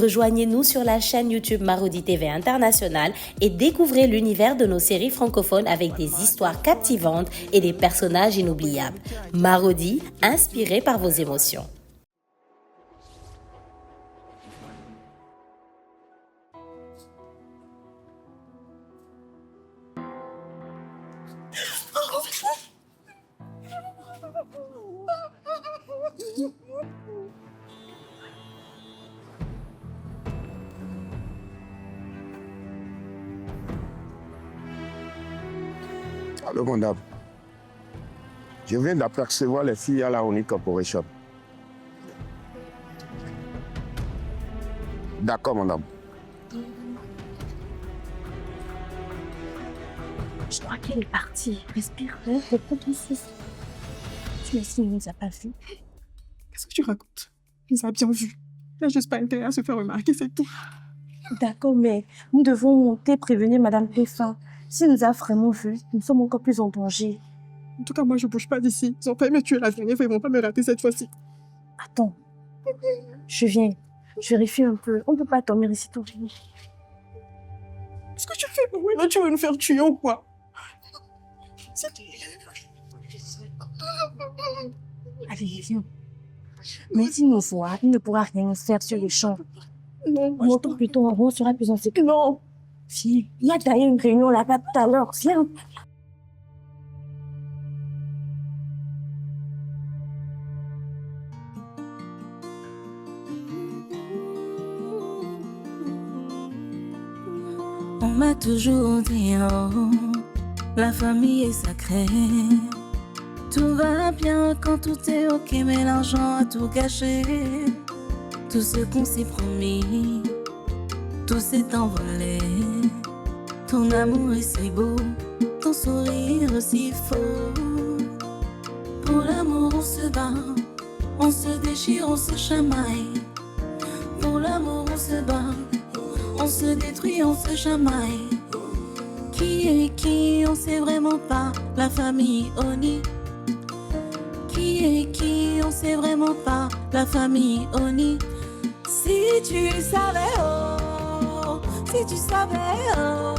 Rejoignez-nous sur la chaîne YouTube Marodi TV International et découvrez l'univers de nos séries francophones avec des histoires captivantes et des personnages inoubliables. Marodi, inspiré par vos émotions. Allô, madame. Je viens d'apercevoir les filles à la Oni Corporation. D'accord, madame. Je crois qu'elle est partie. Respire, reprends ton souffle. Tu me dis, il ne nous a pas vus. Qu'est-ce que tu racontes? Il nous a bien vus. Il n'a juste pas intérêt à se faire remarquer, c'est tout. D'accord, mais nous devons monter prévenir Madame Péfin. S'il nous a vraiment vus, nous sommes encore plus en danger. En tout cas, moi, je ne bouge pas d'ici. Ils ont failli me tuer la dernière fois, ils ne vont pas me rater cette fois-ci. Attends, je viens. Je vérifie un peu. On ne peut pas dormir ici tout le temps. Qu'est-ce que tu fais? Ouais, là, tu veux nous faire tuer ou quoi? Allez, viens. Mais s'il nous voit, il ne pourra rien faire sur le champ. Non, On entend plutôt en haut, on sera plus en sécurité. Non. Viens, il y a d'ailleurs une réunion là-bas tout à l'heure. Viens. On m'a toujours dit, oh, la famille est sacrée. Tout va bien quand tout est ok, mais l'argent a tout gâché. Tout ce qu'on s'est promis, tout s'est envolé. Ton amour est si beau, ton sourire si faux. Pour l'amour on se bat, on se déchire, on se chamaille. Pour l'amour on se bat, on se détruit, on se chamaille. Qui est qui, on sait vraiment pas. La famille Oni. Qui est qui, on sait vraiment pas. La famille Oni. Si tu savais, oh, si tu savais, oh,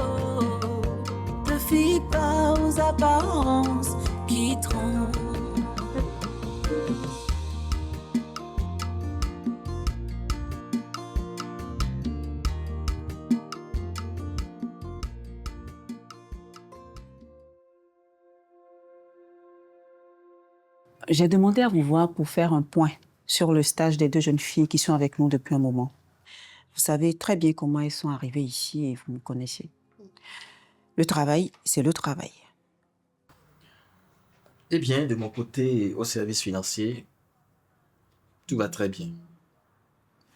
te fie pas aux apparences qui trompent. J'ai demandé à vous voir pour faire un point sur le stage des deux jeunes filles qui sont avec nous depuis un moment. Vous savez très bien comment elles sont arrivées ici et vous me connaissez. Le travail, c'est le travail. Eh bien, de mon côté, au service financier, tout va très bien.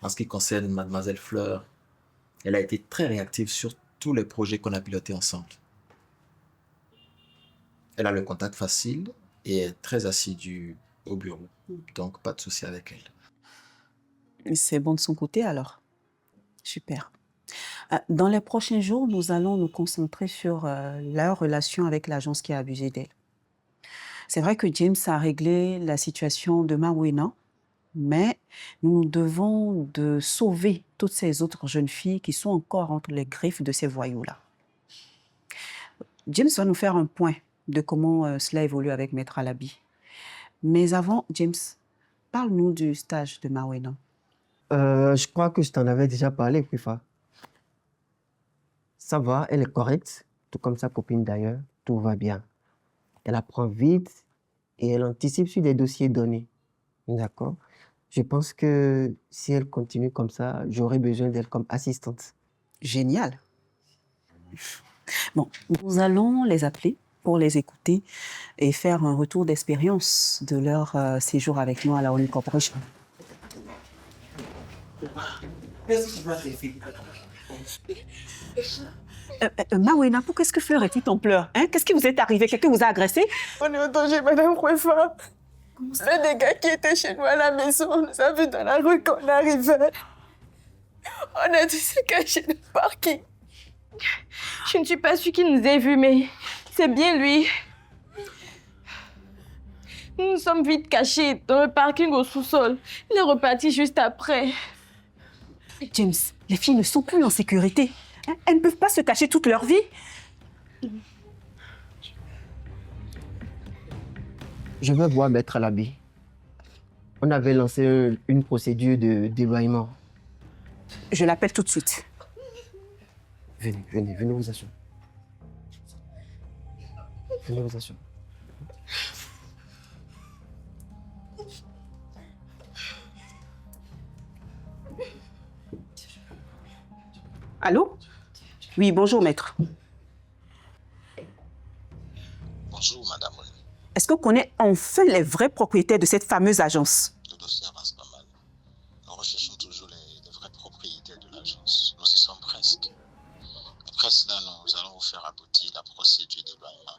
En ce qui concerne Mademoiselle Fleur, elle a été très réactive sur tous les projets qu'on a pilotés ensemble. Elle a le contact facile et est très assidue au bureau. Donc, pas de souci avec elle. C'est bon de son côté alors. Super. Dans les prochains jours, nous allons nous concentrer sur leur relation avec l'agence qui a abusé d'elle. C'est vrai que James a réglé la situation de Mawena, mais nous devons de sauver toutes ces autres jeunes filles qui sont encore entre les griffes de ces voyous-là. James va nous faire un point de comment cela évolue avec Maître Alabi. Mais avant, James, parle-nous du stage de Mawena. Je crois que je t'en avais déjà parlé, Fifa. Ça va, elle est correcte, tout comme sa copine d'ailleurs, tout va bien. Elle apprend vite et elle anticipe sur des dossiers donnés. D'accord? Je pense que si elle continue comme ça, j'aurai besoin d'elle comme assistante. Génial. Bon, nous allons les appeler pour les écouter et faire un retour d'expérience de leur séjour avec nous à la Oni Corporation. Mawena, pourquoi est-ce que Fleur est en pleurs? Qu'est-ce qui vous est arrivé? Quelqu'un vous a agressé? On est en danger, Madame Kwefa. Le des gars qui étaient chez nous à la maison, on nous a vus dans la rue quand on arrivait. On a dû se cacher dans le parking. Je ne suis pas sûre qu'il nous ait vus, mais c'est bien lui. Nous nous sommes vite cachés dans le parking au sous-sol. Il est reparti juste après. James, les filles ne sont plus en sécurité. Hein, elles ne peuvent pas se cacher toute leur vie. Je vais voir Maître Labbé. On avait lancé une procédure de d'éloignement. Je l'appelle tout de suite. Venez vous asseoir. Venez vous asseoir. Allô? Oui, bonjour, maître. Bonjour, madame. Est-ce qu'on connaît enfin les vrais propriétaires de cette fameuse agence? Le dossier avance pas mal. Nous recherchons toujours les vrais propriétaires de l'agence. Nous y sommes presque. Après cela, nous allons vous faire aboutir la procédure d'éloignement.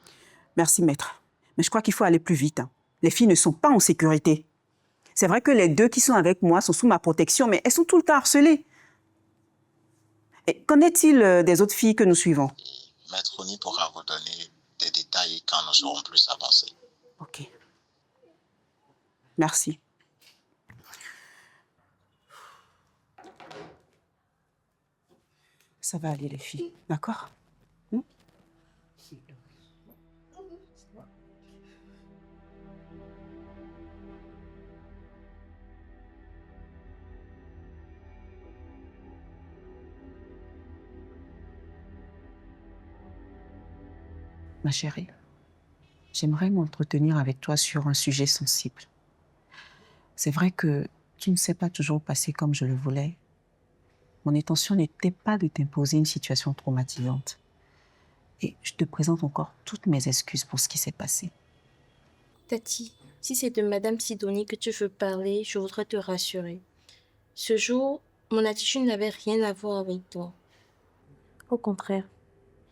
Merci, maître. Mais je crois qu'il faut aller plus vite. Hein. Les filles ne sont pas en sécurité. C'est vrai que les deux qui sont avec moi sont sous ma protection, mais elles sont tout le temps harcelées. Et qu'en est-il des autres filles que nous suivons? Maître Oni pourra vous donner des détails quand nous serons plus avancés. Ok. Merci. Ça va aller, les filles, d'accord? Ma chérie, j'aimerais m'entretenir avec toi sur un sujet sensible. C'est vrai que tu ne sais pas toujours passer comme je le voulais. Mon intention n'était pas de t'imposer une situation traumatisante. Et je te présente encore toutes mes excuses pour ce qui s'est passé. Tati, si c'est de Madame Sidonie que tu veux parler, je voudrais te rassurer. Ce jour, mon attitude n'avait rien à voir avec toi. Au contraire,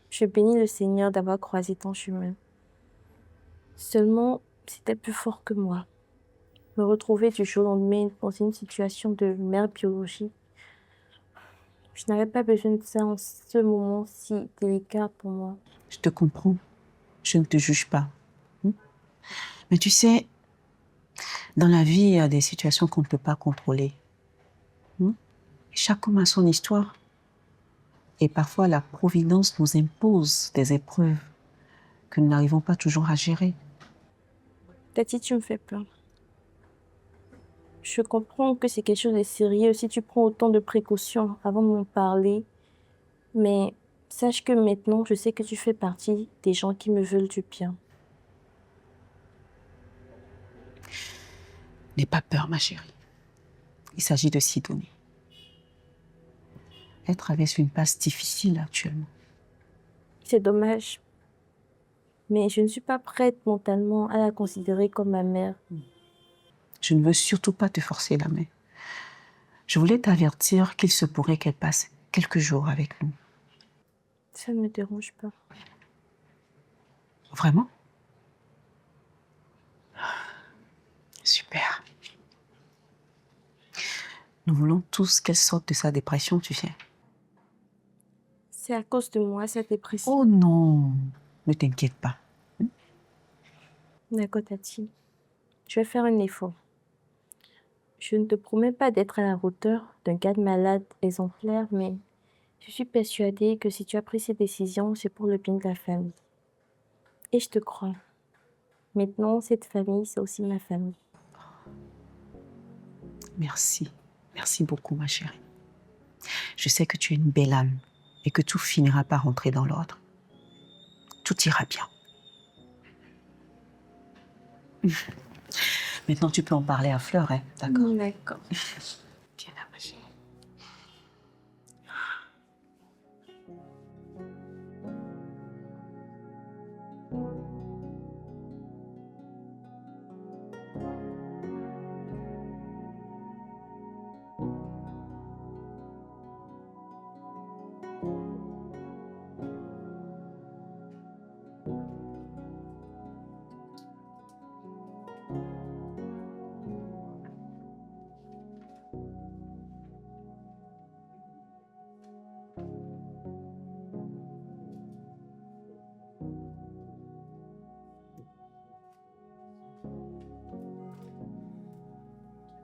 je bénis le Seigneur d'avoir croisé ton chemin. Seulement, c'était plus fort que moi. Me retrouver du jour au lendemain dans une situation de mère biologique. Je n'avais pas besoin de ça en ce moment si délicat pour moi. Je te comprends. Je ne te juge pas. Mais tu sais, dans la vie, il y a des situations qu'on ne peut pas contrôler. Chaque homme a son histoire. Et parfois, la providence nous impose des épreuves que nous n'arrivons pas toujours à gérer. Tati, tu me fais peur. Je comprends que c'est quelque chose de sérieux si tu prends autant de précautions avant de m'en parler. Mais sache que maintenant, je sais que tu fais partie des gens qui me veulent du bien. N'aie pas peur, ma chérie. Il s'agit de Sidonie. Elle traverse une passe difficile actuellement. C'est dommage. Mais je ne suis pas prête mentalement à la considérer comme ma mère. Je ne veux surtout pas te forcer la main. Je voulais t'avertir qu'il se pourrait qu'elle passe quelques jours avec nous. Ça ne me dérange pas. Vraiment? Super. Nous voulons tous qu'elle sorte de sa dépression, tu sais. C'est à cause de moi, cette dépression. Oh non, ne t'inquiète pas. D'accord, Tati. Je vais faire un effort. Je ne te promets pas d'être à la hauteur d'un gars malade exemplaire, mais je suis persuadée que si tu as pris cette décision, c'est pour le bien de la famille. Et je te crois. Maintenant, cette famille, c'est aussi ma famille. Merci. Merci beaucoup, ma chérie. Je sais que tu es une belle âme et que tout finira par rentrer dans l'ordre. Tout ira bien. Maintenant, tu peux en parler à Fleur, hein, d'accord? D'accord. Viens là, ma chérie.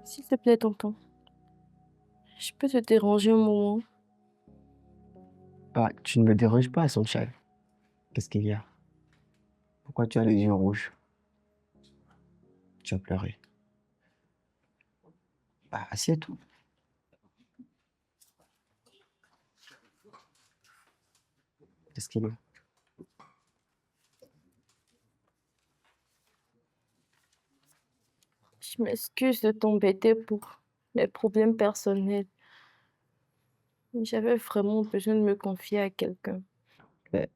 S'il te plaît, tonton. Je peux te déranger un moment? Bah, tu ne me déranges pas, Sunshine. Qu'est-ce qu'il y a? Pourquoi tu as les yeux rouges? Tu as pleuré. Bah, assieds-toi. Qu'est-ce qu'il y a? Je m'excuse de t'embêter pour mes problèmes personnels. Mais j'avais vraiment besoin de me confier à quelqu'un. Mais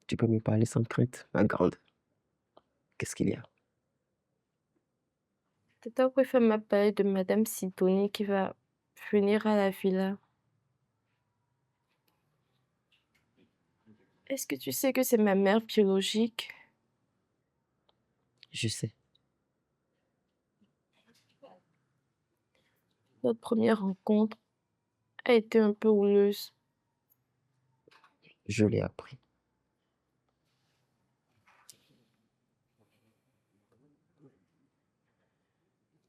tu peux me parler sans crainte, ma grande. Qu'est-ce qu'il y a? Tata préfère m'a parlé de Madame Sidonie qui va venir à la villa. Est-ce que tu sais que c'est ma mère biologique? Je sais. Notre première rencontre a été un peu houleuse. Je l'ai appris.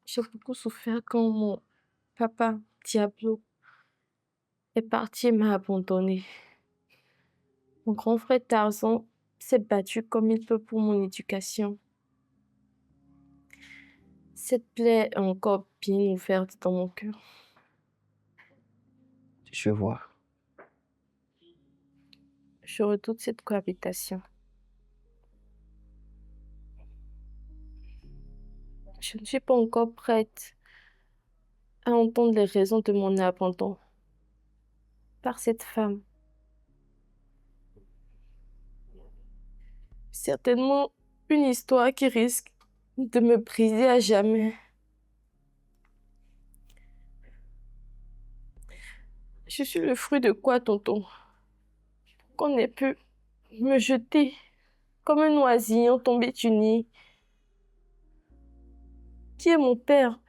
J'ai beaucoup souffert quand mon papa, Diablo, est parti et m'a abandonnée. Mon grand frère Tarzan s'est battu comme il peut pour mon éducation. Cette plaie est encore bien ouverte dans mon cœur. Je vois. Je redoute cette cohabitation. Je ne suis pas encore prête à entendre les raisons de mon abandon par cette femme. Certainement une histoire qui risque de me briser à jamais. Je suis le fruit de quoi, tonton? Qu'on ait pu me jeter comme un oisillon tombé du nid. Qui est mon père?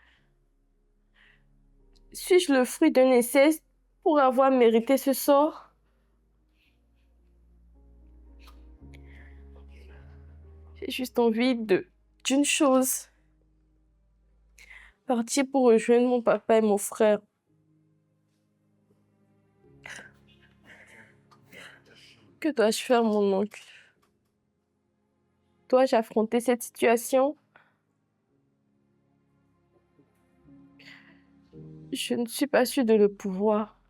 Suis-je le fruit d'un inceste pour avoir mérité ce sort? J'ai juste envie d'une chose. Partir pour rejoindre mon papa et mon frère. Que dois-je faire, mon oncle? Dois-je affronter cette situation? Je ne suis pas sûre de le pouvoir.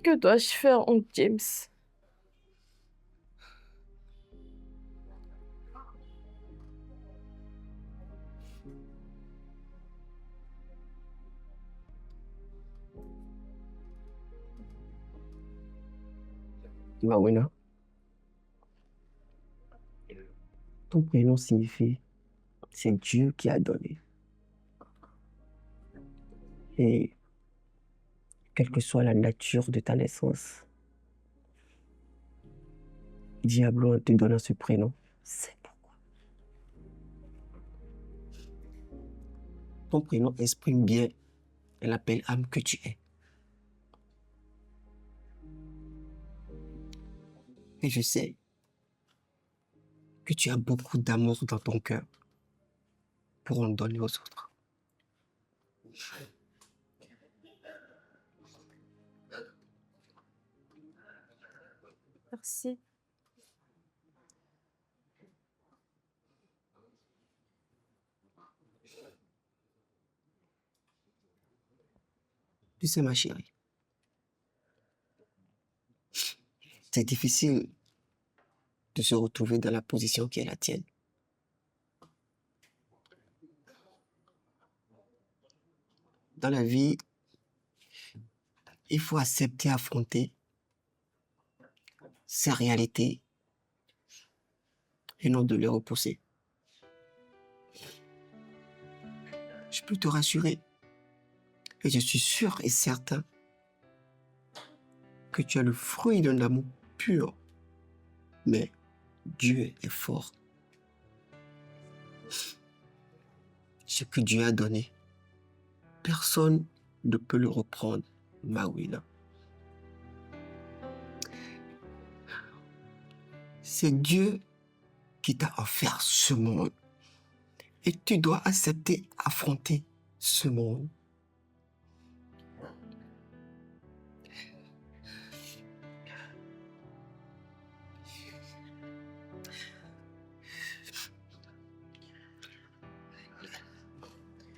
Que dois-je faire, oncle James? Mawina, ton prénom signifie c'est Dieu qui a donné. Et quelle que soit la nature de ta naissance, Diablo te donnant ce prénom, c'est pourquoi. Ton prénom exprime bien l'appel âme que tu es. Et je sais que tu as beaucoup d'amour dans ton cœur pour en donner aux autres. Merci. Tu sais, ma chérie, c'est difficile de se retrouver dans la position qui est la tienne. Dans la vie, il faut accepter, affronter ces réalités et non de les repousser. Je peux te rassurer et je suis sûr et certain que tu as le fruit d'un amour pur. Mais Dieu est fort. Ce que Dieu a donné, personne ne peut le reprendre, Mawina. C'est Dieu qui t'a offert ce monde. Et tu dois accepter, affronter ce monde.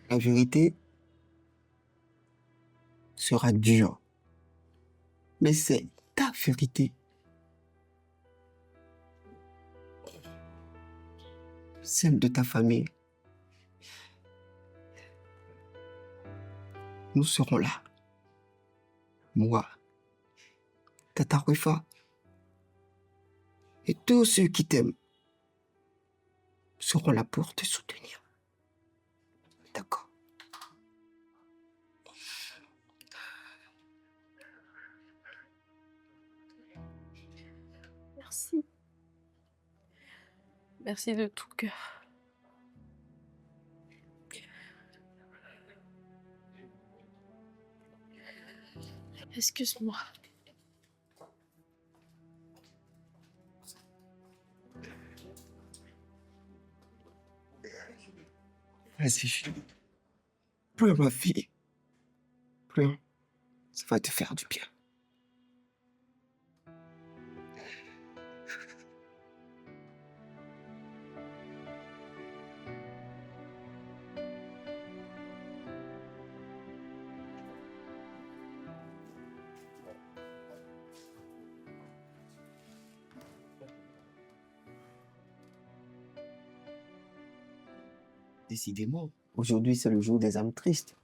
La vérité sera dure, mais c'est ta vérité. Celle de ta famille. Nous serons là. Moi, Tata Rufa, et tous ceux qui t'aiment seront là pour te soutenir. D'accord? Merci. Merci de tout cœur. Excuse-moi. Vas-y. Pleure, ma fille. Pleure. Ça va te faire du bien. Décidément, aujourd'hui, c'est le jour des âmes tristes.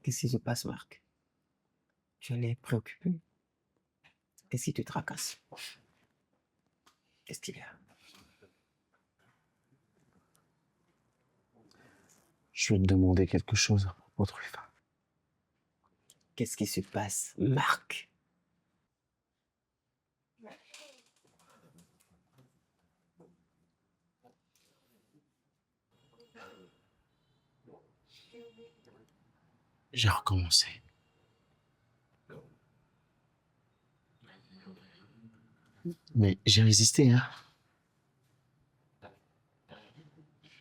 Qu'est-ce qui se passe, Marc? Tu as l'air préoccupé. Qu'est-ce qui te tracasse? Qu'est-ce qu'il y a? Je vais te demander quelque chose à propos de Rufa. Qu'est-ce qui se passe, Marc? J'ai recommencé. Mais j'ai résisté, hein.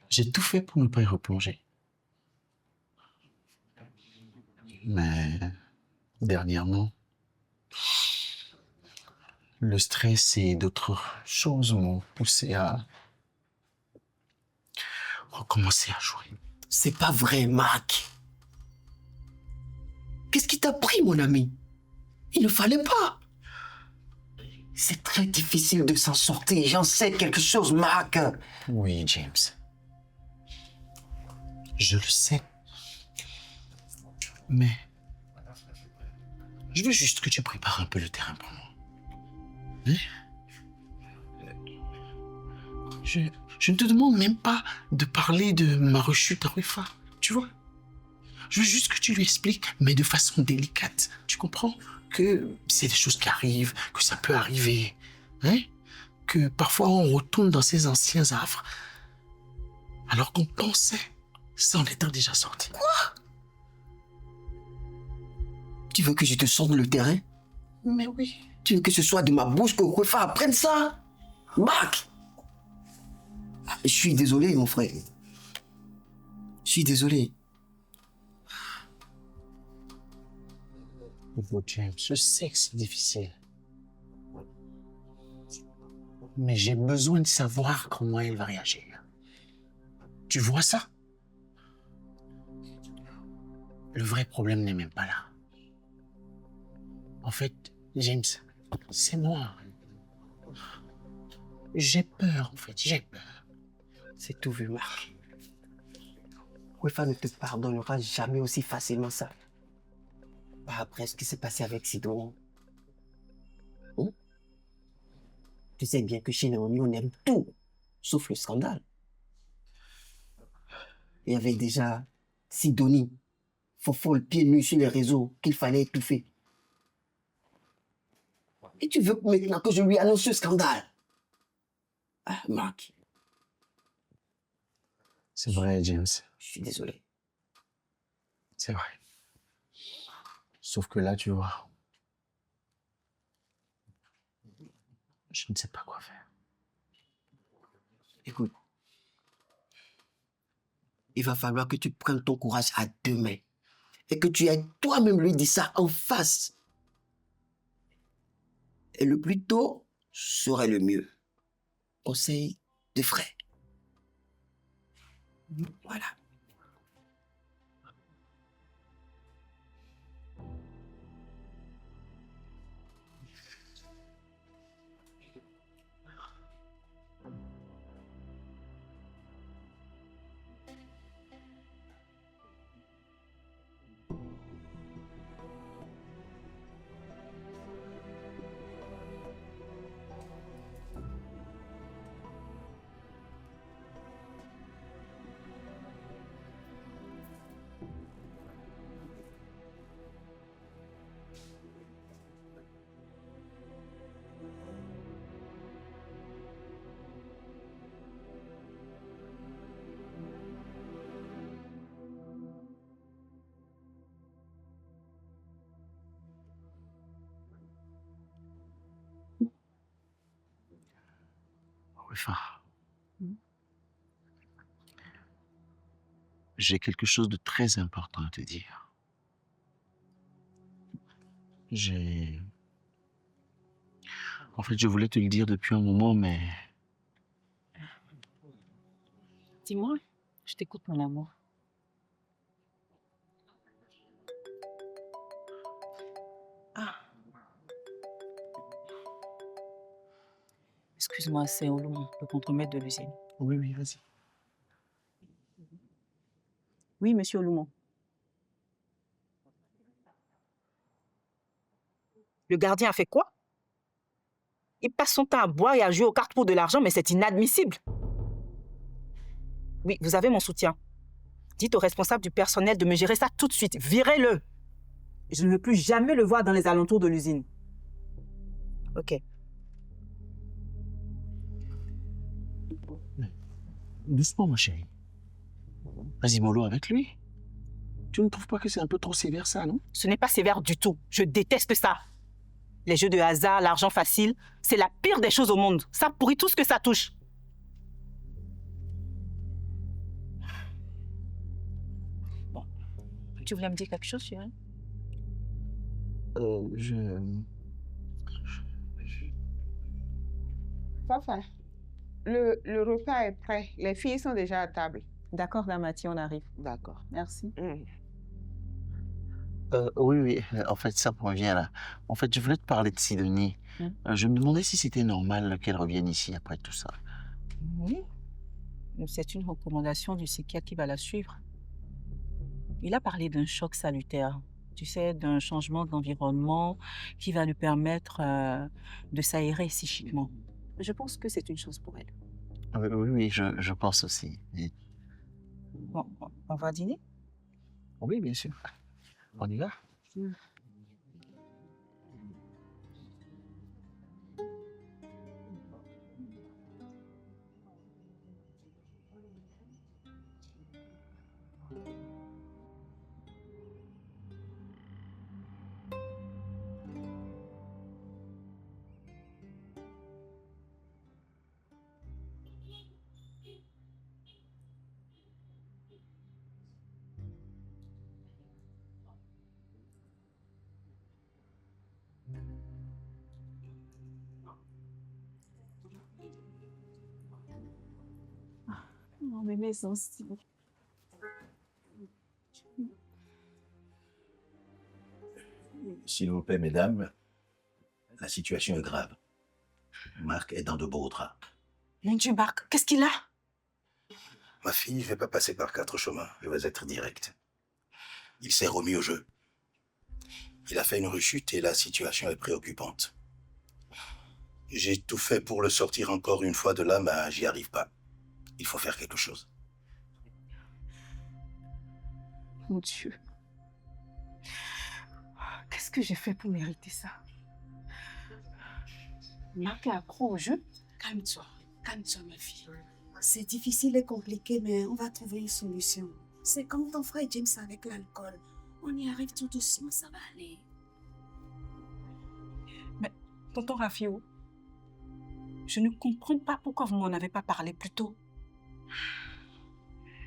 J'ai tout fait pour ne pas y replonger. Mais dernièrement, le stress et d'autres choses m'ont poussé à recommencer à jouer. C'est pas vrai, Marc. Qu'est-ce qui t'a pris, mon ami? Il ne fallait pas. C'est très difficile de s'en sortir. J'en sais quelque chose, Marc. Oui, James. Je le sais. Mais je veux juste que tu prépares un peu le terrain pour moi. Hein? Je ne te demande même pas de parler de ma rechute à Rufa, tu vois? Je veux juste que tu lui expliques, mais de façon délicate. Tu comprends? Que c'est des choses qui arrivent, que ça peut arriver. Hein? Que parfois on retourne dans ses anciens affres, alors qu'on pensait s'en étant déjà sorti. Quoi? Tu veux que je te sonde le terrain? Mais oui. Tu veux que ce soit de ma bouche que Rufa apprenne ça? Marc! Je suis désolé, mon frère. Je suis désolé. Oh, James, je sais que c'est difficile. Mais j'ai besoin de savoir comment elle va réagir. Tu vois ça? Le vrai problème n'est même pas là. En fait, James, c'est moi. J'ai peur, en fait, j'ai peur. C'est tout vu, Marc. Rufa ne te pardonnera jamais aussi facilement ça. Pas après ce qui s'est passé avec Sido. Hein? Tu sais bien que chez Naomi, on aime tout, sauf le scandale. Il y avait déjà Sidonie, Fofo, le pied nu sur les réseaux qu'il fallait étouffer. Et tu veux maintenant que je lui annonce ce scandale? Ah, Marc. C'est vrai, James. Je suis désolé. C'est vrai. Sauf que là, tu vois, je ne sais pas quoi faire. Écoute, il va falloir que tu prennes ton courage à 2 mains et que tu ailles toi-même lui dire ça en face. Et le plus tôt serait le mieux. Conseil de frère. Voilà. Enfin, j'ai quelque chose de très important à te dire. En fait, je voulais te le dire depuis un moment, mais... Dis-moi, je t'écoute, mon amour. Ah. Excuse-moi, c'est Olumon, le contremaître de l'usine. Oui, oui, vas-y. Oui, monsieur Olumon. Le gardien a fait quoi? Il passe son temps à boire et à jouer aux cartes pour de l'argent, mais c'est inadmissible. Oui, vous avez mon soutien. Dites au responsable du personnel de me gérer ça tout de suite. Virez-le. Je ne veux plus jamais le voir dans les alentours de l'usine. Ok. Doucement, ma chérie. Vas-y, mollo avec lui. Tu ne trouves pas que c'est un peu trop sévère, ça, non? Ce n'est pas sévère du tout. Je déteste ça. Les jeux de hasard, l'argent facile, c'est la pire des choses au monde. Ça pourrit tout ce que ça touche. Bon. Tu voulais me dire quelque chose, chérie? Papa, le repas est prêt. Les filles sont déjà à table. D'accord, Damati, on arrive. D'accord. Merci. Oui, en fait, ça me revient là. En fait, je voulais te parler de Sidonie. Je me demandais si c'était normal qu'elle revienne ici après tout ça. Oui. C'est une recommandation du psychiatre qui va la suivre. Il a parlé d'un choc salutaire. Tu sais, d'un changement d'environnement qui va lui permettre de s'aérer psychiquement. Je pense que c'est une chose pour elle. Oui, je pense aussi. Bon, on va dîner? Oui, bien sûr. On y va? Non, mais mes sensibles. S'il vous plaît, mesdames, la situation est grave. Marc est dans de beaux draps. Mon Dieu, Marc, qu'est-ce qu'il a? Ma fille, je ne vais pas passer par 4 chemins. Je vais être direct. Il s'est remis au jeu. Il a fait une rechute et la situation est préoccupante. J'ai tout fait pour le sortir encore une fois de là, mais j'y arrive pas. Il faut faire quelque chose. Mon Dieu. Qu'est-ce que j'ai fait pour mériter ça? Marc est accro au jeu? Calme-toi, ma fille. C'est difficile et compliqué, mais on va trouver une solution. C'est comme ton frère James avec l'alcool. On y arrive tout doucement, ça va aller. Mais, tonton Rafio, je ne comprends pas pourquoi vous m'en avez pas parlé plus tôt.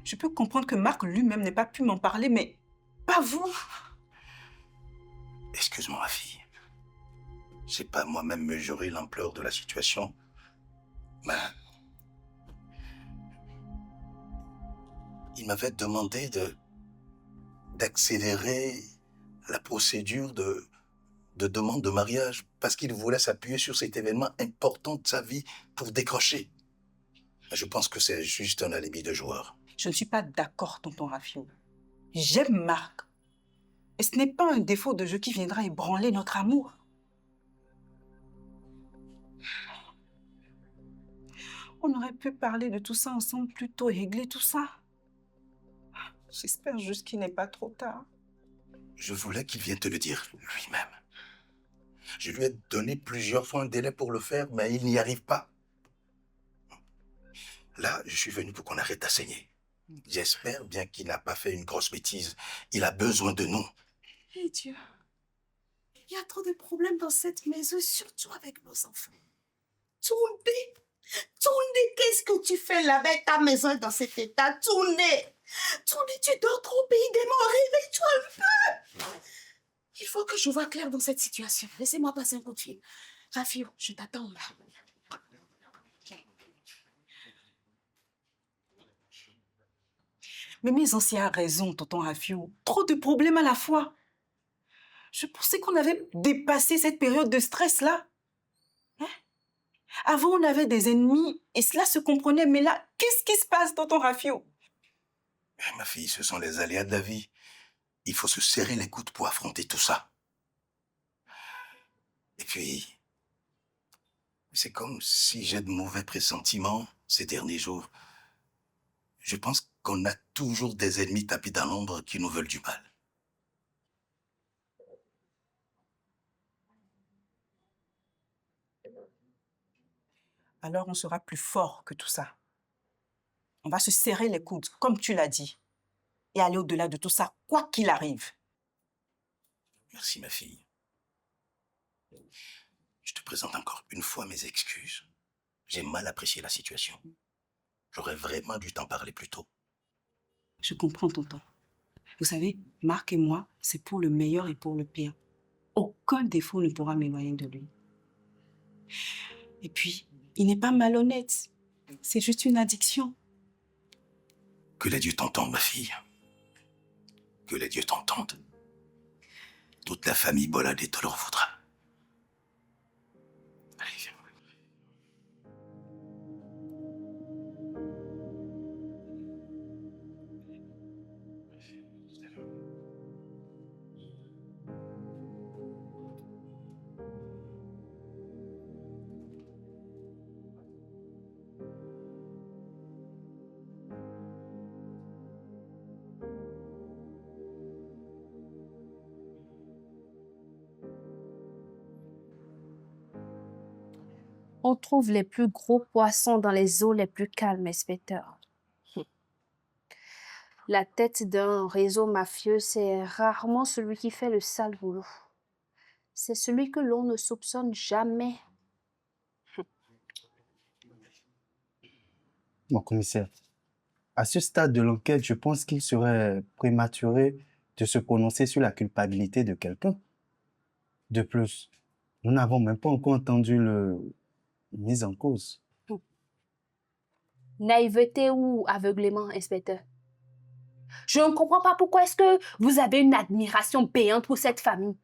Je peux comprendre que Marc lui-même n'ait pas pu m'en parler, mais pas vous. Excuse-moi, ma fille. J'ai pas moi-même mesuré l'ampleur de la situation. Mais il m'avait demandé d'accélérer la procédure de demande de mariage parce qu'il voulait s'appuyer sur cet événement important de sa vie pour décrocher. Je pense que c'est juste un alibi de joueur. Je ne suis pas d'accord, tonton Rafio. J'aime Marc. Et ce n'est pas un défaut de jeu qui viendra ébranler notre amour. On aurait pu parler de tout ça ensemble plus tôt et régler tout ça. J'espère juste qu'il n'est pas trop tard. Je voulais qu'il vienne te le dire lui-même. Je lui ai donné plusieurs fois un délai pour le faire, mais il n'y arrive pas. Là, je suis venu pour qu'on arrête à saigner. J'espère bien qu'il n'a pas fait une grosse bêtise. Il a besoin de nous. Eh Dieu, il y a trop de problèmes dans cette maison, surtout avec nos enfants. Tourné, qu'est-ce que tu fais là avec ta maison dans cet état? Tourné, tu dors trop au pays des morts, réveille-toi un peu. Il faut que je vois clair dans cette situation. Laissez-moi passer un coup de fil. Rafio, je t'attends en bas. Mais mes anciens a raison, tonton Rafio. Trop de problèmes à la fois. Je pensais qu'on avait dépassé cette période de stress-là. Hein? Avant, on avait des ennemis et cela se comprenait. Mais là, qu'est-ce qui se passe, tonton Rafio? Ma fille, ce sont les aléas de la vie. Il faut se serrer les coudes pour affronter tout ça. Et puis, c'est comme si j'ai de mauvais pressentiments ces derniers jours. Je pense qu'on a toujours des ennemis tapis dans l'ombre qui nous veulent du mal. Alors on sera plus fort que tout ça. On va se serrer les coudes, comme tu l'as dit, et aller au-delà de tout ça, quoi qu'il arrive. Merci, ma fille. Je te présente encore une fois mes excuses. J'ai mal apprécié la situation. J'aurais vraiment dû t'en parler plus tôt. Je comprends, tonton. Vous savez, Marc et moi, c'est pour le meilleur et pour le pire. Aucun défaut ne pourra m'éloigner de lui. Et puis, il n'est pas malhonnête. C'est juste une addiction. Que les dieux t'entendent, ma fille. Que les dieux t'entendent. Toute la famille Bolade te le revaudra. Allez, viens. On trouve les plus gros poissons dans les eaux les plus calmes, inspecteur. La tête d'un réseau mafieux, c'est rarement celui qui fait le sale boulot. C'est celui que l'on ne soupçonne jamais. Mon commissaire, à ce stade de l'enquête, je pense qu'il serait prématuré de se prononcer sur la culpabilité de quelqu'un. De plus, nous n'avons même pas encore entendu le mise en cause. Naïveté ou aveuglement, inspecteur? Je ne comprends pas pourquoi est-ce que vous avez une admiration béante pour cette famille.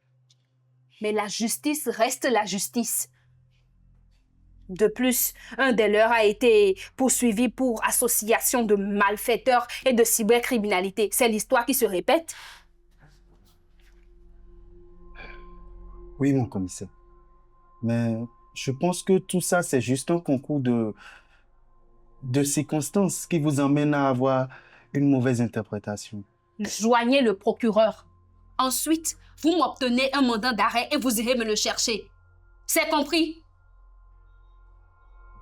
Mais la justice reste la justice. De plus, un des leurs a été poursuivi pour association de malfaiteurs et de cybercriminalité. C'est l'histoire qui se répète. Oui, mon commissaire. Mais je pense que tout ça, c'est juste un concours de circonstances qui vous emmène à avoir une mauvaise interprétation. Joignez le procureur. Ensuite, vous m'obtenez un mandat d'arrêt et vous irez me le chercher. C'est compris?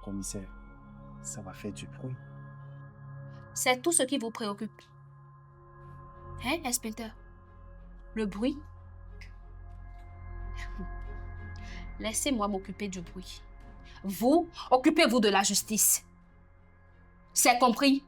Commissaire, ça va faire du bruit. C'est tout ce qui vous préoccupe. Hein, inspecteur? Le bruit? Laissez-moi m'occuper du bruit. Vous, occupez-vous de la justice. C'est compris?